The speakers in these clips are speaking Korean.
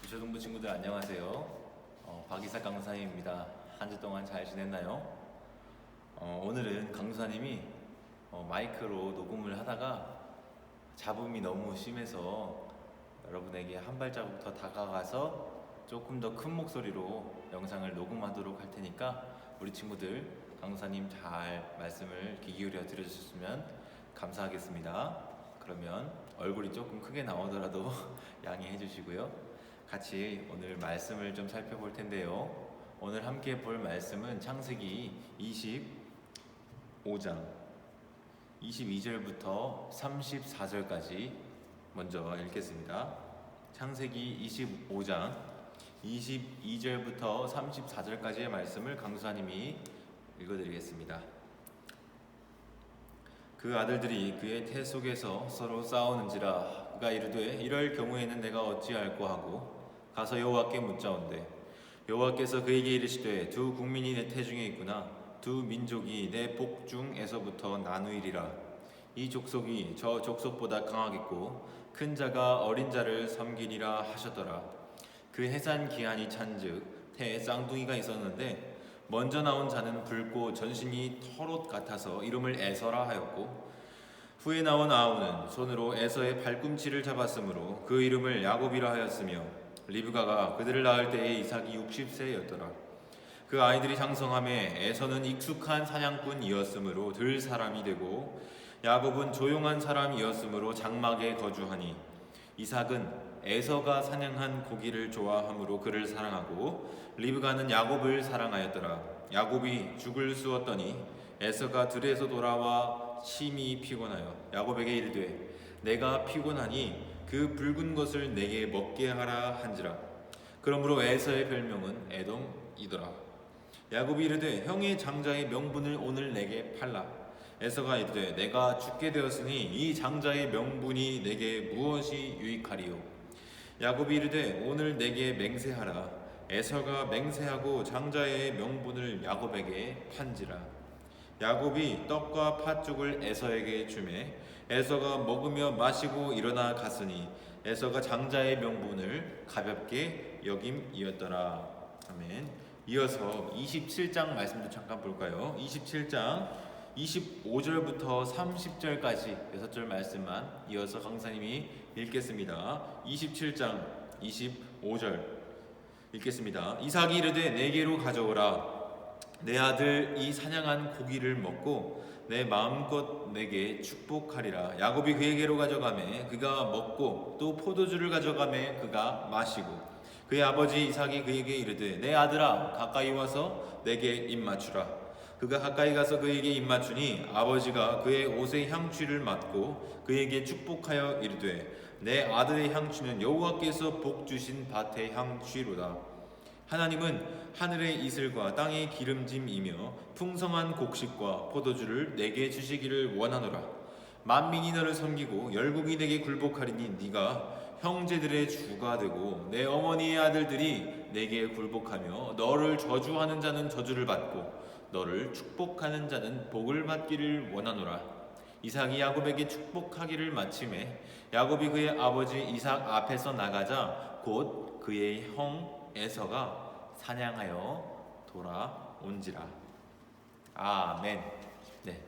초등부 친구들 안녕하세요. 박이삭 강사님입니다. 한 주 동안 잘 지냈나요? 오늘은 강사님이 마이크로 녹음을 하다가 잡음이 너무 심해서 여러분에게 한 발자국 더 다가가서 조금 더 큰 목소리로 영상을 녹음하도록 할 테니까 우리 친구들 강사님 잘 말씀을 귀 기울여 들어주셨으면 감사하겠습니다. 그러면 얼굴이 조금 크게 나오더라도 양해해 주시고요. 같이 오늘 말씀을 좀 살펴볼 텐데요. 오늘 함께 볼 말씀은 창세기 25장 22절부터 34절까지 먼저 읽겠습니다. 창세기 25장 22절부터 34절까지의 말씀을 강수사님이 읽어드리겠습니다. 그 아들들이 그의 태 속에서 서로 싸우는지라 그가 이르되 이럴 경우에는 내가 어찌할꼬 하고 가서 여호와께 묻자온대 여호와께서 그에게 이르시되 두 국민이 내 태중에 있구나 두 민족이 내 복중에서부터 나누이리라 이 족속이 저 족속보다 강하겠고 큰 자가 어린 자를 섬기리라 하셨더라. 그 해산 기한이 찬즉 태에 쌍둥이가 있었는데 먼저 나온 자는 붉고 전신이 털옷 같아서 이름을 에서라 하였고 후에 나온 아우는 손으로 에서의 발꿈치를 잡았으므로 그 이름을 야곱이라 하였으며 리브가가 그들을 낳을 때에 이삭이 60세였더라. 그 아이들이 장성함에 에서는 익숙한 사냥꾼이었으므로 들 사람이 되고 야곱은 조용한 사람이었으므로 장막에 거주하니 이삭은 에서가 사냥한 고기를 좋아하므로 그를 사랑하고 리브가는 야곱을 사랑하였더라. 야곱이 죽을 쑤었더니 에서가 들에서 돌아와 심히 피곤하여 야곱에게 이르되 내가 피곤하니 그 붉은 것을 내게 먹게 하라 한지라. 그러므로 에서의 별명은 에돔이더라. 야곱이 이르되 형의 장자의 명분을 오늘 내게 팔라. 에서가 이르되 내가 죽게 되었으니 이 장자의 명분이 내게 무엇이 유익하리요. 야곱이 이르되 오늘 내게 맹세하라. 에서가 맹세하고 장자의 명분을 야곱에게 판지라. 야곱이 떡과 팥죽을 에서에게 주매 에서가 먹으며 마시고 일어나 갔으니 에서가 장자의 명분을 가볍게 여김이었더라. 아멘. 이어서 27장 말씀도 잠깐 볼까요? 27장 25절부터 30절까지 6절 말씀만 이어서 강사님이 읽겠습니다. 27장 25절 읽겠습니다. 이삭이 이르되 내게로 가져오라. 내 아들 이 사냥한 고기를 먹고 내 마음껏 내게 축복하리라. 야곱이 그에게로 가져가매 그가 먹고 또 포도주를 가져가매 그가 마시고 그의 아버지 이삭이 그에게 이르되 내 아들아 가까이 와서 내게 입맞추라. 그가 가까이 가서 그에게 입맞추니 아버지가 그의 옷의 향취를 맡고 그에게 축복하여 이르되 내 아들의 향취는 여호와께서 복 주신 밭의 향취로다. 하나님은 하늘의 이슬과 땅의 기름짐이며 풍성한 곡식과 포도주를 내게 주시기를 원하노라. 만민이 너를 섬기고 열국이 내게 굴복하리니 네가 형제들의 주가 되고 내 어머니의 아들들이 내게 굴복하며 너를 저주하는 자는 저주를 받고 너를 축복하는 자는 복을 받기를 원하노라. 이삭이 야곱에게 축복하기를 마침에 야곱이 그의 아버지 이삭 앞에서 나가자 곧 그의 형 에서가 사냥하여 돌아온지라. 아멘. 네,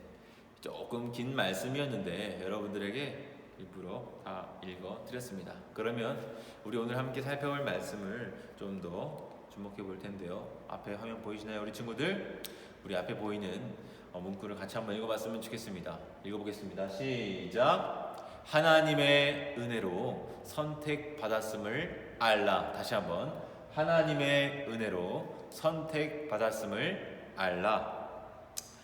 조금 긴 말씀이었는데 여러분들에게 일부러 다 읽어드렸습니다. 그러면 우리 오늘 함께 살펴볼 말씀을 좀 더 주목해 볼 텐데요. 앞에 화면 보이시나요, 우리 친구들? 우리 앞에 보이는 문구를 같이 한번 읽어봤으면 좋겠습니다. 읽어보겠습니다. 시작. 하나님의 은혜로 선택받았음을 알라. 다시 한번. 하나님의 은혜로 선택받았음을 알라.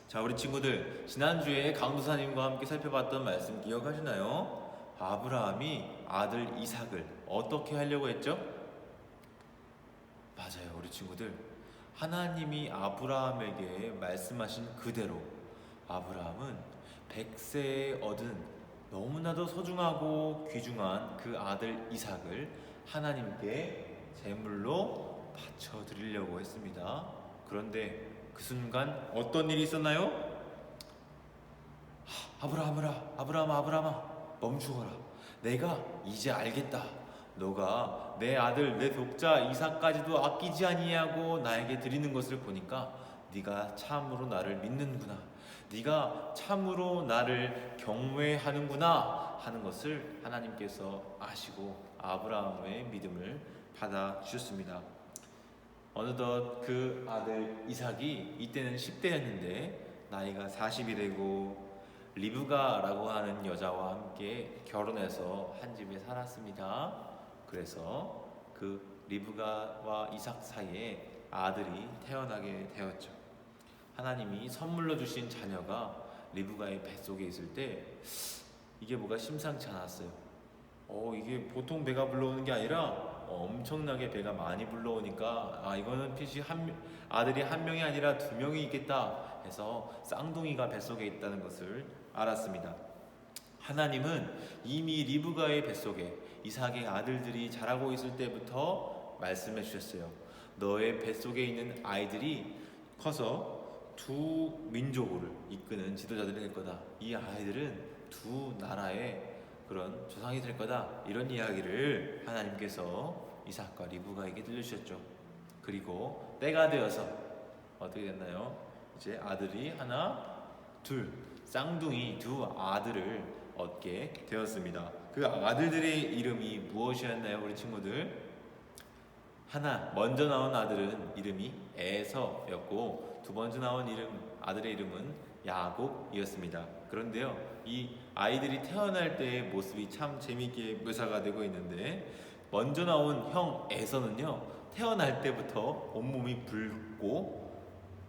자, 우리 친구들 지난주에 강도사님과 함께 살펴봤던 말씀 기억하시나요? 아브라함이 아들 이삭을 어떻게 하려고 했죠? 맞아요, 우리 친구들. 하나님이 아브라함에게 말씀하신 그대로 아브라함은 100세에 얻은 너무나도 소중하고 귀중한 그 아들 이삭을 하나님께 제물로 바쳐드리려고 했습니다. 그런데 그 순간 어떤 일이 있었나요? 아브라함아 멈추거라. 내가 이제 알겠다. 너가 내 아들 내 독자 이삭까지도 아끼지 아니하고 나에게 드리는 것을 보니까 네가 참으로 나를 믿는구나, 네가 참으로 나를 경외하는구나 하는 것을 하나님께서 아시고 아브라함의 믿음을 받아 주셨습니다. 어느덧 그 아들 이삭이 이때는 10대였는데 나이가 40이 되고 리브가라고 하는 여자와 함께 결혼해서 한 집에 살았습니다. 그래서 그 리브가와 이삭 사이에 아들이 태어나게 되었죠. 하나님이 선물로 주신 자녀가 리브가의 뱃속에 있을 때 이게 뭐가 심상치 않았어요. 이게 보통 배가 불러오는 게 아니라 엄청나게 배가 많이 불러오니까 이거는 핏이 아들이 한 명이 아니라 두 명이 있겠다 해서 쌍둥이가 뱃속에 있다는 것을 알았습니다. 하나님은 이미 리브가의 뱃속에 이삭의 아들들이 자라고 있을 때부터 말씀해 주셨어요. 너의 뱃속에 있는 아이들이 커서 두 민족을 이끄는 지도자들이 될 거다. 이 아이들은 두 나라의 그런 조상이 될 거다. 이런 이야기를 하나님께서 이삭과 리브가에게 들려주셨죠. 그리고 때가 되어서 어떻게 됐나요? 이제 아들이 하나, 둘, 쌍둥이 두 아들을 얻게 되었습니다. 그 아들들의 이름이 무엇이었나요, 우리 친구들? 하나, 먼저 나온 아들은 이름이 에서였고 두 번째 나온 아들의 이름은 야곱이었습니다. 그런데요, 이 아이들이 태어날 때의 모습이 참 재미있게 묘사가 되고 있는데, 먼저 나온 형 에서는요, 태어날 때부터 온몸이 붉고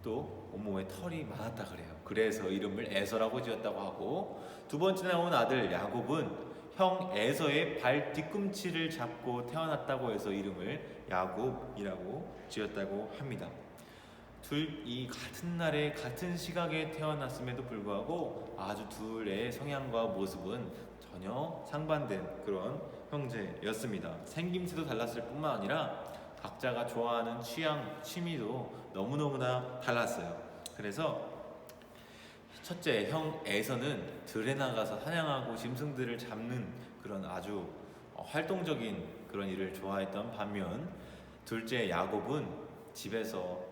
또 온몸에 털이 많았다 그래요. 그래서 이름을 에서라고 지었다고 하고, 두 번째 나온 아들 야곱은 형 에서의 발 뒤꿈치를 잡고 태어났다고 해서 이름을 야곱이라고 지었다고 합니다. 둘이 같은 날에 같은 시각에 태어났음에도 불구하고 아주 둘의 성향과 모습은 전혀 상반된 그런 형제였습니다. 생김새도 달랐을 뿐만 아니라 각자가 좋아하는 취향, 취미도 너무너무나 달랐어요. 그래서 첫째 형 에서는 들에 나가서 사냥하고 짐승들을 잡는 그런 아주 활동적인 그런 일을 좋아했던 반면, 둘째 야곱은 집에서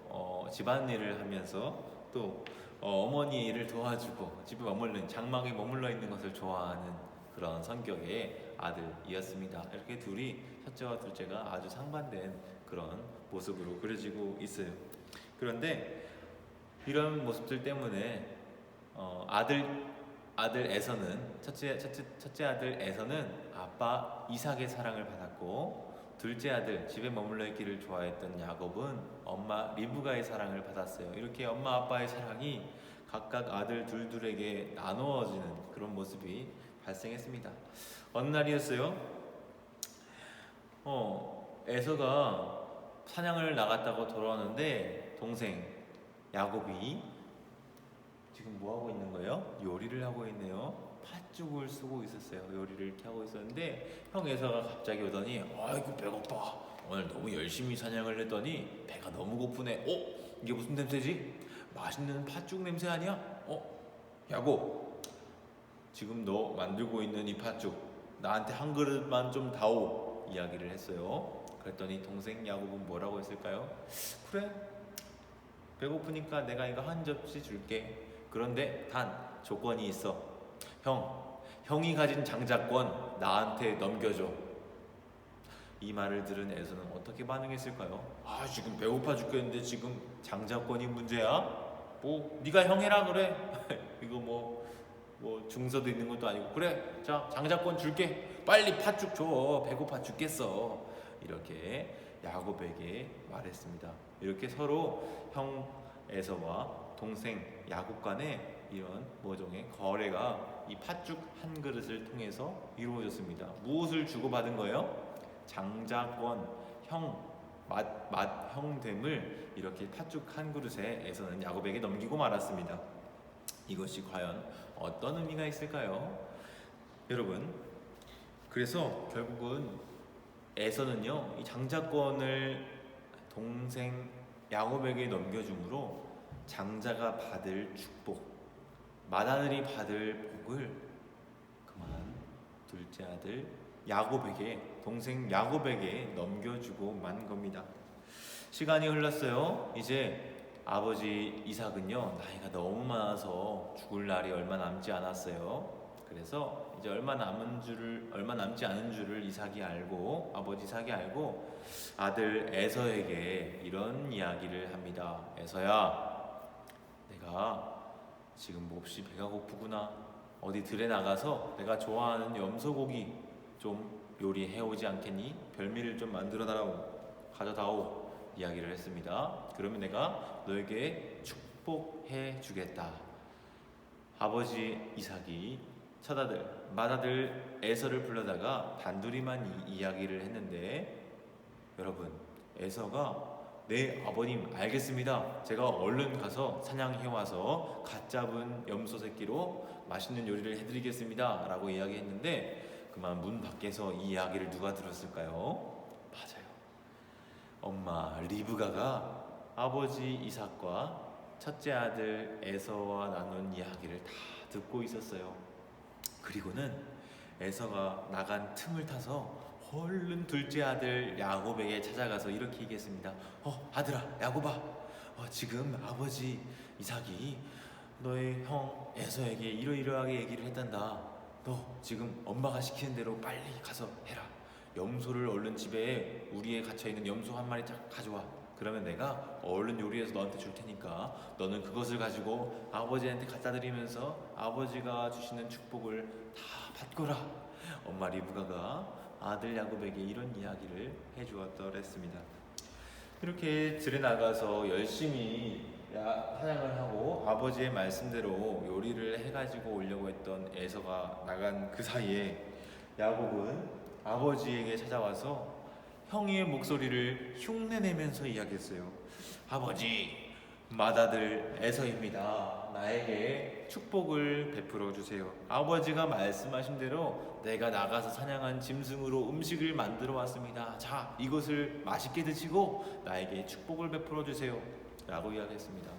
집안일을 하면서 또 어머니 일을 도와주고 집에 장막에 머물러 있는 것을 좋아하는 그런 성격의 아들이었습니다. 이렇게 둘이, 첫째와 둘째가 아주 상반된 그런 모습으로 그려지고 있어요. 그런데 이런 모습들 때문에 아들 에서는 첫째 아들 에서는 아빠 이삭의 사랑을 받았고, 둘째 아들 집에 머물러 있기를 좋아했던 야곱은 엄마 리브가의 사랑을 받았어요. 이렇게 엄마 아빠의 사랑이 각각 아들 둘에게 나누어지는 그런 모습이 발생했습니다. 어느 날이었어요. 에서가 사냥을 나갔다고 돌아왔는데 동생 야곱이 지금 뭐 하고 있는 거예요? 요리를 하고 있네요. 팥죽을 쓰고 있었어요. 요리를 이렇게 하고 있었는데 형 에서가 갑자기 오더니 아이고 배고파. 오늘 너무 열심히 사냥을 했더니 배가 너무 고프네. 이게 무슨 냄새지? 맛있는 팥죽 냄새 아니야? 야곱, 지금 너 만들고 있는 이 팥죽 나한테 한 그릇만 좀 다오 이야기를 했어요. 그랬더니 동생 야곱은 뭐라고 했을까요? 그래, 배고프니까 내가 이거 한 접시 줄게. 그런데 단 조건이 있어. 형이 가진 장자권 나한테 넘겨줘. 이 말을 들은 에서는 어떻게 반응했을까요? 지금 배고파 죽겠는데 지금 장자권이 문제야? 네가 형 해라 그래. 이거 뭐 중서도 있는 것도 아니고. 그래, 자 장자권 줄게. 빨리 팥죽 줘. 배고파 죽겠어. 이렇게 야곱에게 말했습니다. 이렇게 서로 형 에서와 동생 야곱 간에 이런 모종의 거래가 이 팥죽 한 그릇을 통해서 이루어졌습니다. 무엇을 주고받은 거예요? 장자권, 형됨을 이렇게 팥죽 한 그릇에 에서는 야곱에게 넘기고 말았습니다. 이것이 과연 어떤 의미가 있을까요? 여러분, 그래서 결국은 에서는요, 이 장자권을 동생 야곱에게 넘겨줌으로 장자가 받을 축복, 맏아들이 받을 복을 그만 둘째 아들 야곱에게, 동생 야곱에게 넘겨주고 만 겁니다. 시간이 흘렀어요. 이제 아버지 이삭은요, 나이가 너무 많아서 죽을 날이 얼마 남지 않았어요. 그래서 이제 얼마 남지 않은 줄을 이삭이 알고, 아버지 이삭이 알고 아들 에서에게 이런 이야기를 합니다. 에서야, 내가 지금 몹시 배가 고프구나. 어디 들에 나가서 내가 좋아하는 염소고기 좀 요리해 오지 않겠니? 별미를 좀 만들어 달라고 가져다오. 이야기를 했습니다. 그러면 내가 너에게 축복해 주겠다. 아버지 이삭이 맏아들, 맏아들 에서를 불러다가 단둘이만 이야기를 했는데, 여러분, 에서가 네 아버님 알겠습니다. 제가 얼른 가서 사냥해 와서 갓 잡은 염소 새끼로 맛있는 요리를 해드리겠습니다. 라고 이야기했는데, 그만 문 밖에서 이 이야기를 누가 들었을까요? 맞아요. 엄마 리브가가 아버지 이삭과 첫째 아들 에서와 나눈 이야기를 다 듣고 있었어요. 그리고는 에서가 나간 틈을 타서 얼른 둘째 아들 야곱에게 찾아가서 이렇게 얘기했습니다. 아들아 야곱아, 지금 아버지 이삭이 너의 형 에서에게 이러이러하게 얘기를 했단다. 너 지금 엄마가 시키는 대로 빨리 가서 해라. 염소를 얼른 집에 우리에 갇혀있는 염소 한 마리 딱 가져와. 그러면 내가 얼른 요리해서 너한테 줄 테니까 너는 그것을 가지고 아버지한테 갖다 드리면서 아버지가 주시는 축복을 다 받거라. 엄마 리브가가 아들 야곱에게 이런 이야기를 해주었더랬습니다. 이렇게 들에 나가서 열심히 사냥을 하고 아버지의 말씀대로 요리를 해가지고 오려고 했던 에서가 나간 그 사이에 야곱은 아버지에게 찾아와서 형의 목소리를 흉내내면서 이야기했어요. 아버지, 맏아들 에서입니다. 나에게 축복을 베풀어 주세요. 아버지가 말씀하신 대로 내가 나가서 사냥한 짐승으로 음식을 만들어 왔습니다. 자, 이것을 맛있게 드시고 나에게 축복을 베풀어 주세요. 라고 이야기했습니다.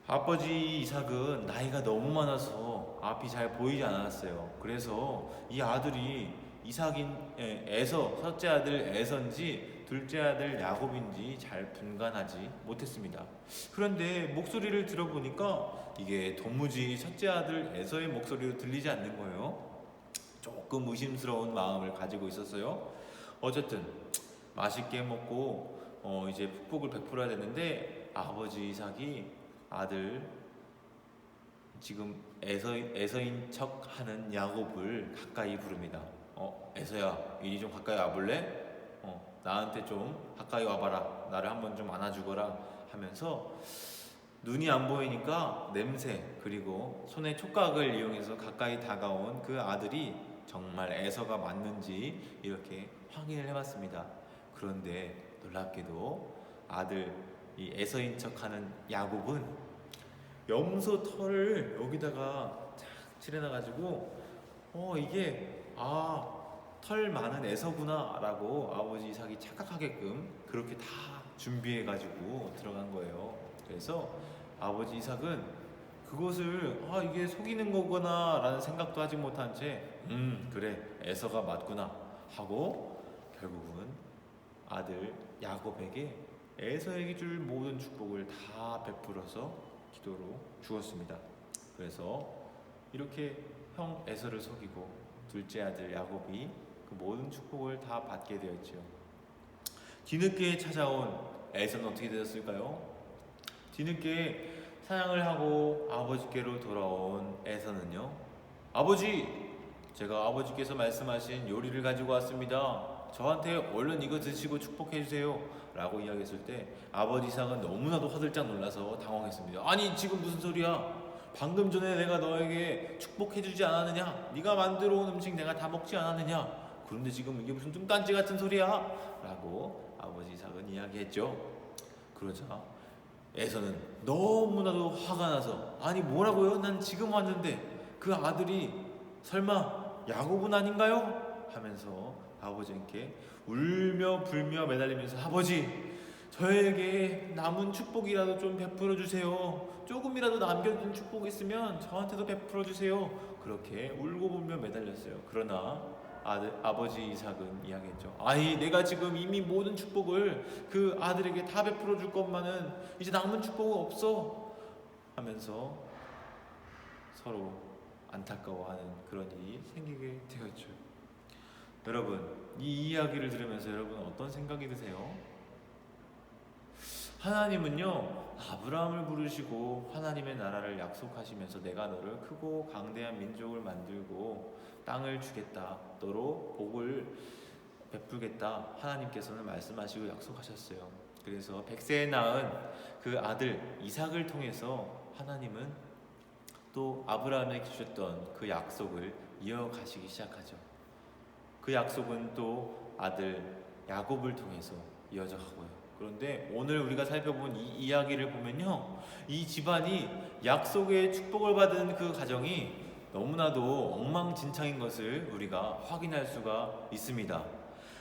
아버지 이삭은 나이가 너무 많아서 앞이 잘 보이지 않았어요. 그래서 이 아들이 에서, 첫째 아들 에서인지 둘째 아들 야곱인지 잘 분간하지 못했습니다. 그런데 목소리를 들어보니까 이게 도무지 첫째 아들 에서의 목소리로 들리지 않는 거예요. 조금 의심스러운 마음을 가지고 있었어요. 어쨌든 맛있게 먹고 이제 축복을 베풀어야 되는데 아버지 이삭이 아들 지금 에서인 척 하는 야곱을 가까이 부릅니다. 에서야, 이리 좀 가까이 와볼래? 나한테 좀 가까이 와봐라. 나를 한번 좀 안아주거라 하면서 눈이 안 보이니까 냄새 그리고 손의 촉각을 이용해서 가까이 다가온 그 아들이 정말 에서가 맞는지 이렇게 확인을 해봤습니다. 그런데 놀랍게도 아들 이 에서인 척하는 야곱은 염소 털을 여기다가 착 칠해놔가지고 이게 털 많은 에서구나 라고 아버지 이삭이 착각하게끔 그렇게 다 준비해가지고 들어간 거예요. 그래서 아버지 이삭은 그것을 이게 속이는 거구나 라는 생각도 하지 못한 채 그래 에서가 맞구나 하고 결국은 아들 야곱에게 에서에게 줄 모든 축복을 다 베풀어서 기도로 주었습니다. 그래서 이렇게 형 에서를 속이고 둘째 아들 야곱이 그 모든 축복을 다 받게 되었죠. 뒤늦게 찾아온 에서는 어떻게 되었을까요? 뒤늦게 사냥을 하고 아버지께로 돌아온 에서는요, 아버지, 제가 아버지께서 말씀하신 요리를 가지고 왔습니다. 저한테 얼른 이거 드시고 축복해 주세요 라고 이야기했을 때 아버지 이삭은 너무나도 화들짝 놀라서 당황했습니다. 아니 지금 무슨 소리야? 방금 전에 내가 너에게 축복해 주지 않았느냐? 네가 만들어 온 음식 내가 다 먹지 않았느냐? 그런데 지금 이게 무슨 뚱딴지 같은 소리야? 라고 아버지 이삭은 이야기했죠. 그러자 에서는 너무나도 화가 나서 아니 뭐라고요? 난 지금 왔는데 그 아들이 설마 야곱은 아닌가요? 하면서 아버지께 울며 불며 매달리면서 아버지 저에게 남은 축복이라도 좀 베풀어 주세요. 조금이라도 남겨둔 축복 있으면 저한테도 베풀어 주세요. 그렇게 울고 불며 매달렸어요. 그러나 아버지 이삭은 이야기했죠. 아니, 내가 지금 이미 모든 축복을 그 아들에게 다 베풀어 줄 것만은 이제 남은 축복은 없어 하면서 서로 안타까워하는 그런 일이 생기게 되었죠. 여러분, 이 이야기를 들으면서 여러분은 어떤 생각이 드세요? 하나님은요, 아브라함을 부르시고 하나님의 나라를 약속하시면서 내가 너를 크고 강대한 민족을 만들고 땅을 주겠다, 너로 복을 베풀겠다, 하나님께서는 말씀하시고 약속하셨어요. 그래서 100세에 낳은 그 아들 이삭을 통해서 하나님은 또 아브라함에게 주셨던 그 약속을 이어가시기 시작하죠. 그 약속은 또 아들 야곱을 통해서 이어져 가고요. 그런데 오늘 우리가 살펴본 이 이야기를 보면요, 이 집안이 약속의 축복을 받은 그 가정이 너무나도 엉망진창인 것을 우리가 확인할 수가 있습니다.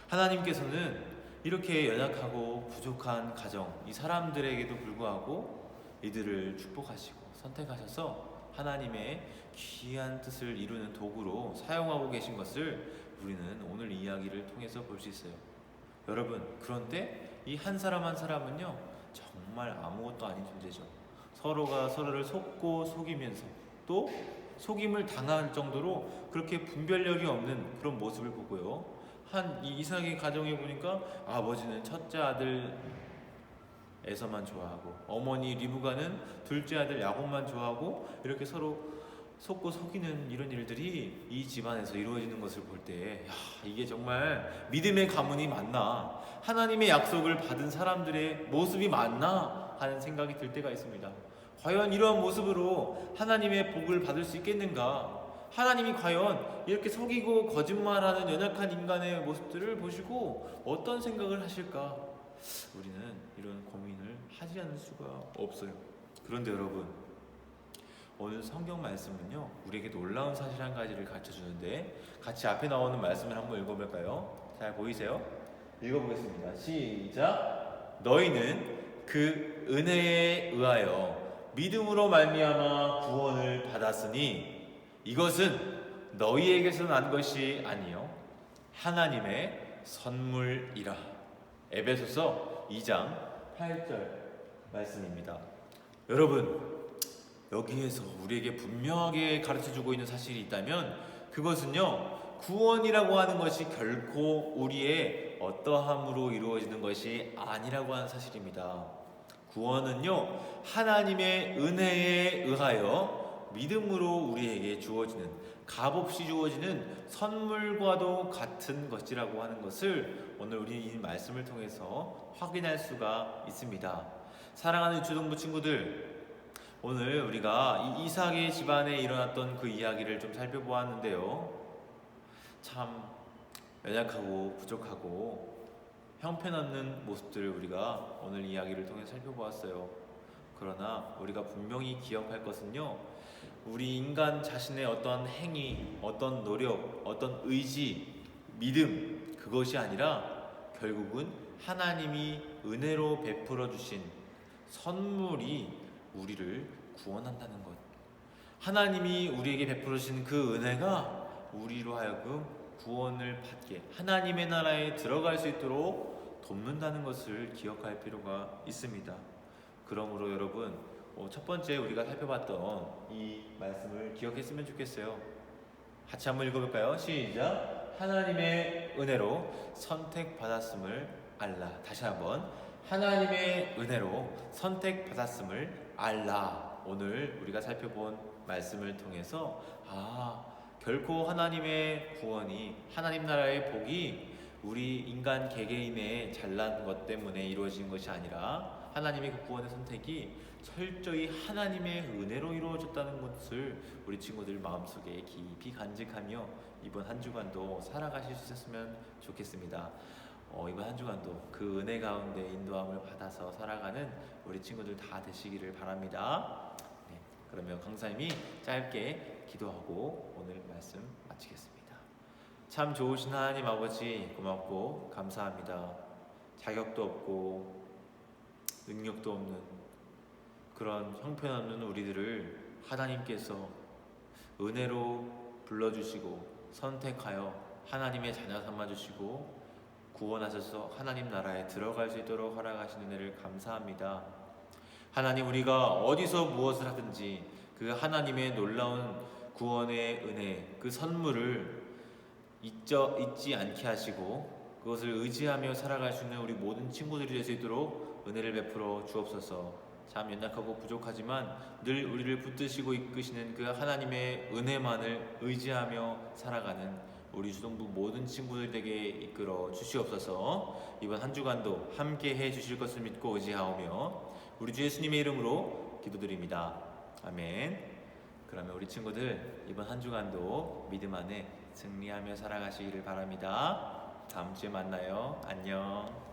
하나님께서는 이렇게 연약하고 부족한 가정, 이 사람들에게도 불구하고 이들을 축복하시고 선택하셔서 하나님의 귀한 뜻을 이루는 도구로 사용하고 계신 것을 우리는 오늘 이야기를 통해서 볼 수 있어요. 여러분, 그런데 이 한 사람 한 사람은요, 정말 아무것도 아닌 존재죠. 서로가 서로를 속고 속이면서 또 속임을 당할 정도로 그렇게 분별력이 없는 그런 모습을 보고요. 이 이삭의 가정에 보니까 아버지는 첫째 아들 에서만 좋아하고 어머니 리브가는 둘째 아들 야곱만 좋아하고 이렇게 서로 속고 속이는 이런 일들이 이 집안에서 이루어지는 것을 볼 때, 이게 정말 믿음의 가문이 맞나, 하나님의 약속을 받은 사람들의 모습이 맞나 하는 생각이 들 때가 있습니다. 과연 이러한 모습으로 하나님의 복을 받을 수 있겠는가? 하나님이 과연 이렇게 속이고 거짓말하는 연약한 인간의 모습들을 보시고 어떤 생각을 하실까? 우리는 이런 고민을 하지 않을 수가 없어요. 그런데 여러분, 오늘 성경 말씀은요, 우리에게 놀라운 사실 한 가지를 가르쳐 주는데, 같이 앞에 나오는 말씀을 한번 읽어볼까요? 잘 보이세요? 읽어보겠습니다. 시작. 너희는 그 은혜에 의하여 믿음으로 말미암아 구원을 받았으니 이것은 너희에게서 난 것이 아니요 하나님의 선물이라. 에베소서 2장 8절 말씀입니다. 여러분, 여기에서 우리에게 분명하게 가르쳐주고 있는 사실이 있다면 그것은요, 구원이라고 하는 것이 결코 우리의 어떠함으로 이루어지는 것이 아니라고 하는 사실입니다. 구원은요, 하나님의 은혜에 의하여 믿음으로 우리에게 주어지는, 값없이 주어지는 선물과도 같은 것이라고 하는 것을 오늘 우리 이 말씀을 통해서 확인할 수가 있습니다. 사랑하는 유초등부 친구들, 오늘 우리가 이 이삭의 집안에 일어났던 그 이야기를 좀 살펴보았는데요, 참 연약하고 부족하고 형편없는 모습들을 우리가 오늘 이야기를 통해 살펴보았어요. 그러나 우리가 분명히 기억할 것은요, 우리 인간 자신의 어떤 행위, 어떤 노력, 어떤 의지, 믿음, 그것이 아니라 결국은 하나님이 은혜로 베풀어 주신 선물이 우리를 구원한다는 것. 하나님이 우리에게 베풀어 주신 그 은혜가 우리로 하여금 구원을 받게, 하나님의 나라에 들어갈 수 있도록 돕는다는 것을 기억할 필요가 있습니다. 그러므로 여러분, 첫 번째 우리가 살펴봤던 이 말씀을 기억했으면 좋겠어요. 같이 한번 읽어볼까요? 시작. 하나님의 은혜로 선택받았음을 알라. 다시 한번, 하나님의 은혜로 선택받았음을 알라. 오늘 우리가 살펴본 말씀을 통해서 결코 하나님의 구원이, 하나님 나라의 복이 우리 인간 개개인의 잘난 것 때문에 이루어진 것이 아니라 하나님의 그 구원의 선택이 철저히 하나님의 은혜로 이루어졌다는 것을 우리 친구들 마음속에 깊이 간직하며 이번 한 주간도 살아가실 수 있었으면 좋겠습니다. 이번 한 주간도 그 은혜 가운데 인도함을 받아서 살아가는 우리 친구들 다 되시기를 바랍니다. 네, 그러면 강사님이 짧게 기도하고 오늘 말씀 마치겠습니다. 참 좋으신 하나님 아버지, 고맙고 감사합니다. 자격도 없고 능력도 없는 그런 형편없는 우리들을 하나님께서 은혜로 불러주시고 선택하여 하나님의 자녀 삼아주시고 구원하셔서 하나님 나라에 들어갈 수 있도록 허락하신 은혜를 감사합니다. 하나님, 우리가 어디서 무엇을 하든지 그 하나님의 놀라운 구원의 은혜, 그 선물을 잊지 않게 하시고 그것을 의지하며 살아갈 수 있는 우리 모든 친구들이 될 수 있도록 은혜를 베풀어 주옵소서. 참 연약하고 부족하지만 늘 우리를 붙드시고 이끄시는 그 하나님의 은혜만을 의지하며 살아가는 우리 주동부 모든 친구들에게 이끌어 주시옵소서. 이번 한 주간도 함께 해 주실 것을 믿고 의지하오며 우리 주 예수님의 이름으로 기도드립니다. 아멘. 그러면 우리 친구들 이번 한 주간도 믿음 안에 승리하며 살아가시기를 바랍니다. 다음 주에 만나요. 안녕.